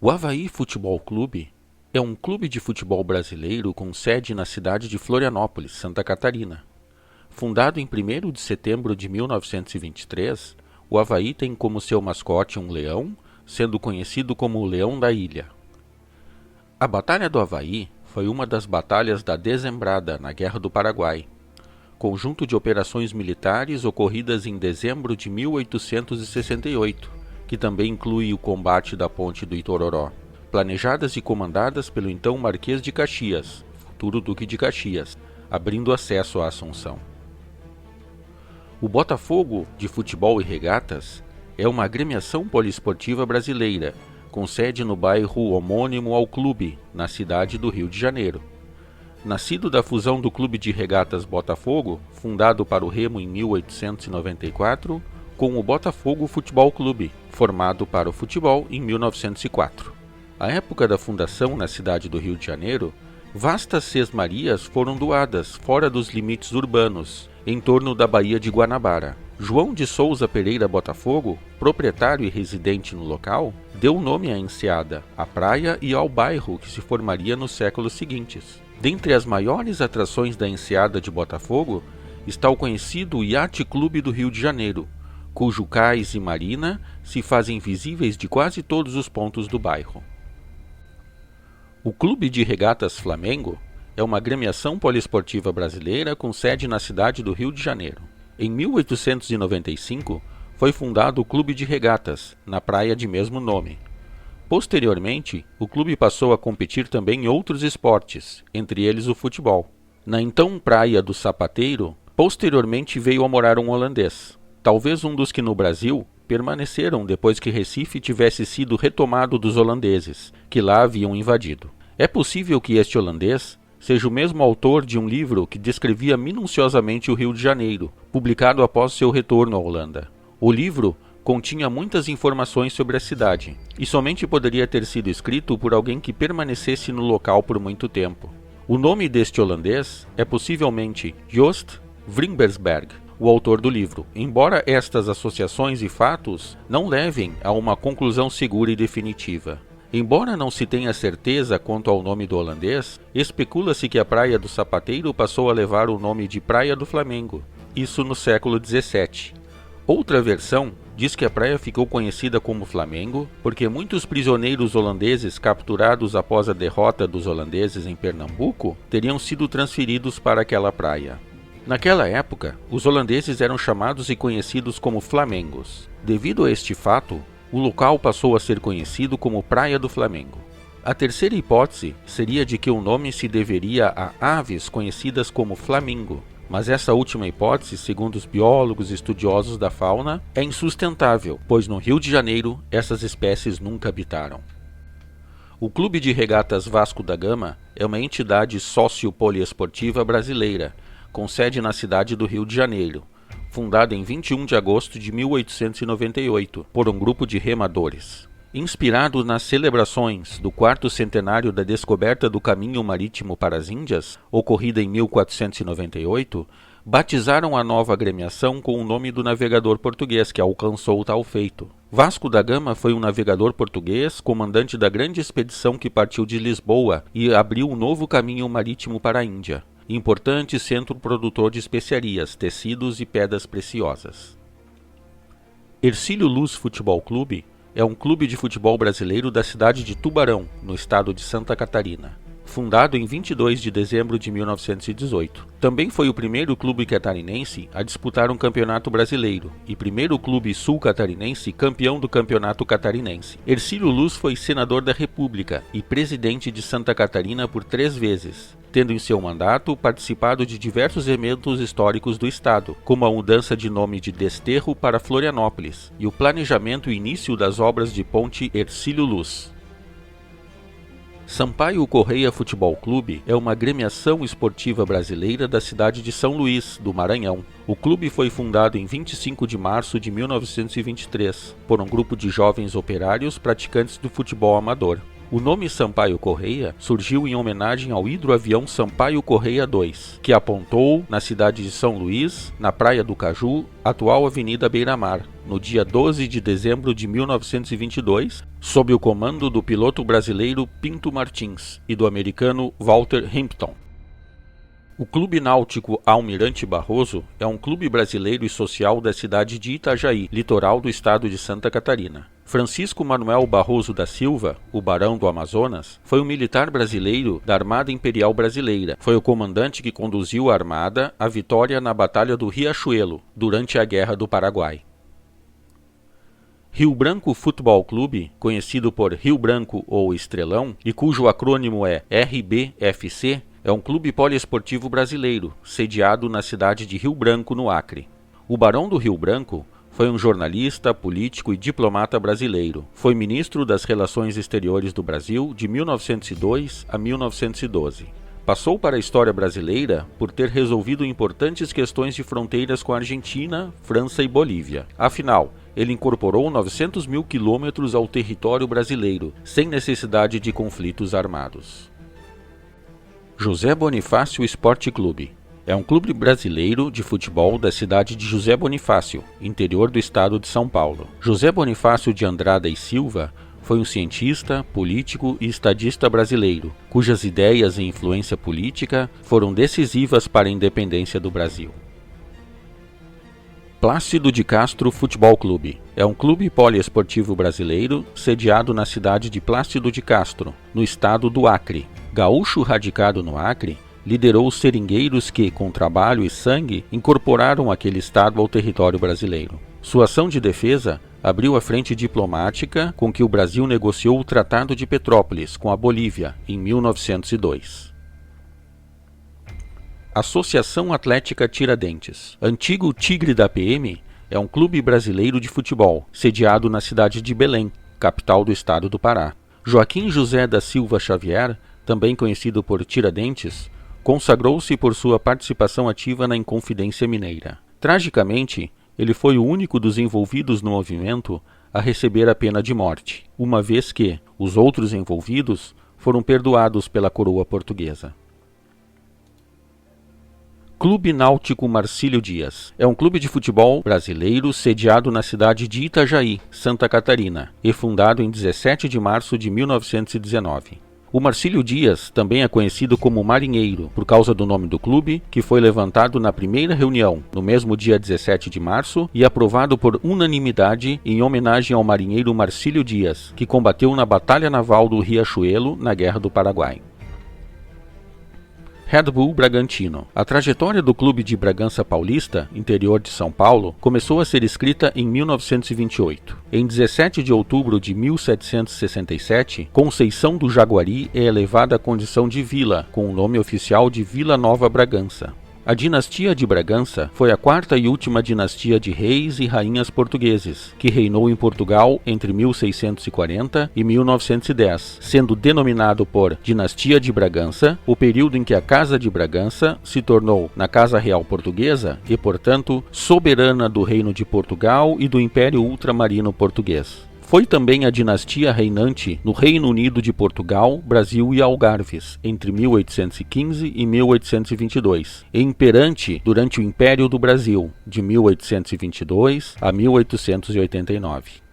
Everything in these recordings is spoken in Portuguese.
O Avaí Futebol Clube é um clube de futebol brasileiro com sede na cidade de Florianópolis, Santa Catarina. Fundado em 1º de setembro de 1923, o Avaí tem como seu mascote um leão, sendo conhecido como o Leão da Ilha. A Batalha do Avaí foi uma das batalhas da Dezembrada na Guerra do Paraguai, conjunto de operações militares ocorridas em dezembro de 1868, que também inclui o combate da Ponte do Itororó, planejadas e comandadas pelo então Marquês de Caxias, futuro Duque de Caxias, abrindo acesso à Assunção. O Botafogo de Futebol e Regatas é uma agremiação poliesportiva brasileira, com sede no bairro homônimo ao clube, na cidade do Rio de Janeiro. Nascido da fusão do Clube de Regatas Botafogo, fundado para o remo em 1894, com o Botafogo Futebol Clube, formado para o futebol em 1904. À época da fundação na cidade do Rio de Janeiro, vastas sesmarias foram doadas fora dos limites urbanos, em torno da Baía de Guanabara. João de Souza Pereira Botafogo, proprietário e residente no local, deu nome à enseada, à praia e ao bairro que se formaria nos séculos seguintes. Dentre as maiores atrações da enseada de Botafogo está o conhecido Yacht Clube do Rio de Janeiro, cujo cais e marina se fazem visíveis de quase todos os pontos do bairro. O Clube de Regatas Flamengo é uma agremiação poliesportiva brasileira com sede na cidade do Rio de Janeiro. Em 1895, foi fundado o Clube de Regatas, na praia de mesmo nome. Posteriormente, o clube passou a competir também em outros esportes, entre eles o futebol. Na então Praia do Sapateiro, posteriormente veio a morar um holandês, talvez um dos que no Brasil permaneceram depois que Recife tivesse sido retomado dos holandeses, que lá haviam invadido. É possível que este holandês seja o mesmo autor de um livro que descrevia minuciosamente o Rio de Janeiro, publicado após seu retorno à Holanda. O livro continha muitas informações sobre a cidade, e somente poderia ter sido escrito por alguém que permanecesse no local por muito tempo. O nome deste holandês é possivelmente Joost Vrimbersberg, o autor do livro, embora estas associações e fatos não levem a uma conclusão segura e definitiva. Embora não se tenha certeza quanto ao nome do holandês, especula-se que a Praia do Sapateiro passou a levar o nome de Praia do Flamengo, isso no século XVII. Outra versão diz que a praia ficou conhecida como Flamengo porque muitos prisioneiros holandeses capturados após a derrota dos holandeses em Pernambuco teriam sido transferidos para aquela praia. Naquela época, os holandeses eram chamados e conhecidos como Flamengos. Devido a este fato, o local passou a ser conhecido como Praia do Flamengo. A terceira hipótese seria de que o nome se deveria a aves conhecidas como flamingo, mas essa última hipótese, segundo os biólogos e estudiosos da fauna, é insustentável, pois no Rio de Janeiro essas espécies nunca habitaram. O Clube de Regatas Vasco da Gama é uma entidade sócio-poliesportiva brasileira, com sede na cidade do Rio de Janeiro, fundada em 21 de agosto de 1898 por um grupo de remadores. Inspirado nas celebrações do 4º centenário da descoberta do caminho marítimo para as Índias, ocorrida em 1498, batizaram a nova agremiação com o nome do navegador português que alcançou tal feito. Vasco da Gama foi um navegador português, comandante da grande expedição que partiu de Lisboa e abriu um novo caminho marítimo para a Índia, importante centro produtor de especiarias, tecidos e pedras preciosas. Hercílio Luz Futebol Clube é um clube de futebol brasileiro da cidade de Tubarão, no estado de Santa Catarina. Fundado em 22 de dezembro de 1918. Também foi o primeiro clube catarinense a disputar um campeonato brasileiro e primeiro clube sul-catarinense campeão do campeonato catarinense. Hercílio Luz foi senador da República e presidente de Santa Catarina por 3 vezes, tendo em seu mandato participado de diversos eventos históricos do estado, como a mudança de nome de Desterro para Florianópolis e o planejamento e início das obras de ponte Hercílio Luz. Sampaio Correia Futebol Clube é uma agremiação esportiva brasileira da cidade de São Luís, do Maranhão. O clube foi fundado em 25 de março de 1923 por um grupo de jovens operários praticantes do futebol amador. O nome Sampaio Corrêa surgiu em homenagem ao hidroavião Sampaio Corrêa II, que apontou na cidade de São Luís, na Praia do Caju, atual Avenida Beira-Mar, no dia 12 de dezembro de 1922, sob o comando do piloto brasileiro Pinto Martins e do americano Walter Hampton. O Clube Náutico Almirante Barroso é um clube brasileiro e social da cidade de Itajaí, litoral do estado de Santa Catarina. Francisco Manuel Barroso da Silva, o Barão do Amazonas, foi um militar brasileiro da Armada Imperial Brasileira. Foi o comandante que conduziu a armada à vitória na Batalha do Riachuelo, durante a Guerra do Paraguai. Rio Branco Futebol Clube, conhecido por Rio Branco ou Estrelão, e cujo acrônimo é RBFC, é um clube poliesportivo brasileiro, sediado na cidade de Rio Branco, no Acre. O Barão do Rio Branco foi um jornalista, político e diplomata brasileiro. Foi ministro das Relações Exteriores do Brasil de 1902 a 1912. Passou para a história brasileira por ter resolvido importantes questões de fronteiras com a Argentina, França e Bolívia. Afinal, ele incorporou 900 mil quilômetros ao território brasileiro, sem necessidade de conflitos armados. José Bonifácio Esporte Clube é um clube brasileiro de futebol da cidade de José Bonifácio, interior do estado de São Paulo. José Bonifácio de Andrada e Silva foi um cientista, político e estadista brasileiro, cujas ideias e influência política foram decisivas para a independência do Brasil. Plácido de Castro Futebol Clube é um clube poliesportivo brasileiro sediado na cidade de Plácido de Castro, no estado do Acre. Gaúcho radicado no Acre, liderou os seringueiros que, com trabalho e sangue, incorporaram aquele estado ao território brasileiro. Sua ação de defesa abriu a frente diplomática com que o Brasil negociou o Tratado de Petrópolis com a Bolívia, em 1902. Associação Atlética Tiradentes. Antigo Tigre da PM, é um clube brasileiro de futebol, sediado na cidade de Belém, capital do estado do Pará. Joaquim José da Silva Xavier, também conhecido por Tiradentes, consagrou-se por sua participação ativa na Inconfidência Mineira. Tragicamente, ele foi o único dos envolvidos no movimento a receber a pena de morte, uma vez que os outros envolvidos foram perdoados pela coroa portuguesa. Clube Náutico Marcílio Dias é um clube de futebol brasileiro sediado na cidade de Itajaí, Santa Catarina, e fundado em 17 de março de 1919. O Marcílio Dias também é conhecido como Marinheiro, por causa do nome do clube, que foi levantado na primeira reunião, no mesmo dia 17 de março, e aprovado por unanimidade em homenagem ao marinheiro Marcílio Dias, que combateu na Batalha Naval do Riachuelo, na Guerra do Paraguai. Red Bull Bragantino. A trajetória do clube de Bragança Paulista, interior de São Paulo, começou a ser escrita em 1928. Em 17 de outubro de 1767, Conceição do Jaguari é elevada à condição de vila, com o nome oficial de Vila Nova Bragança. A dinastia de Bragança foi a quarta e última dinastia de reis e rainhas portugueses, que reinou em Portugal entre 1640 e 1910, sendo denominado por Dinastia de Bragança o período em que a Casa de Bragança se tornou na Casa Real Portuguesa e, portanto, soberana do Reino de Portugal e do Império Ultramarino Português. Foi também a dinastia reinante no Reino Unido de Portugal, Brasil e Algarves, entre 1815 e 1822, e imperante durante o Império do Brasil, de 1822 a 1889.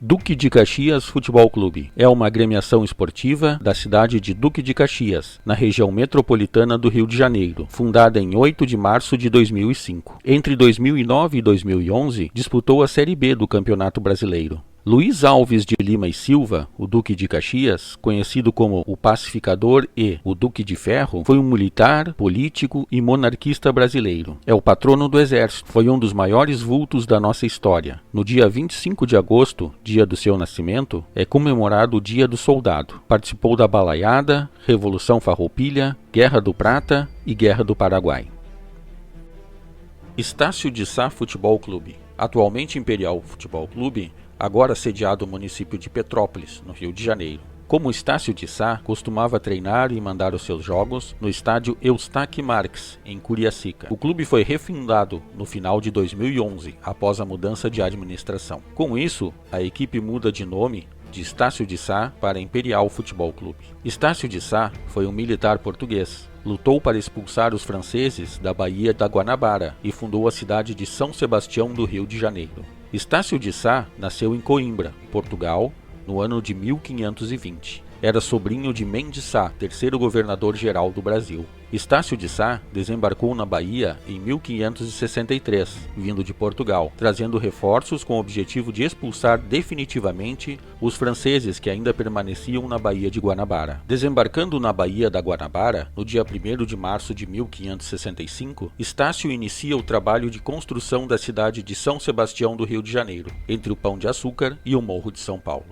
Duque de Caxias Futebol Clube é uma agremiação esportiva da cidade de Duque de Caxias, na região metropolitana do Rio de Janeiro, fundada em 8 de março de 2005. Entre 2009 e 2011, disputou a Série B do Campeonato Brasileiro. Luiz Alves de Lima e Silva, o Duque de Caxias, conhecido como o Pacificador e o Duque de Ferro, foi um militar, político e monarquista brasileiro. É o patrono do Exército, foi um dos maiores vultos da nossa história. No dia 25 de agosto, dia do seu nascimento, é comemorado o Dia do Soldado. Participou da Balaiada, Revolução Farroupilha, Guerra do Prata e Guerra do Paraguai. Estácio de Sá Futebol Clube, atualmente Imperial Futebol Clube, agora sediado no município de Petrópolis, no Rio de Janeiro. Como Estácio de Sá costumava treinar e mandar os seus jogos no estádio Eustáquio Marques, em Curiacica. O clube foi refundado no final de 2011, após a mudança de administração. Com isso, a equipe muda de nome de Estácio de Sá para Imperial Futebol Clube. Estácio de Sá foi um militar português. Lutou para expulsar os franceses da Baía da Guanabara e fundou a cidade de São Sebastião do Rio de Janeiro. Estácio de Sá nasceu em Coimbra, Portugal, no ano de 1520. Era sobrinho de Mendes Sá, terceiro governador-geral do Brasil. Estácio de Sá desembarcou na Bahia em 1563, vindo de Portugal, trazendo reforços com o objetivo de expulsar definitivamente os franceses que ainda permaneciam na Baía de Guanabara. Desembarcando na Baía da Guanabara, no dia 1º de março de 1565, Estácio inicia o trabalho de construção da cidade de São Sebastião do Rio de Janeiro, entre o Pão de Açúcar e o Morro de São Paulo.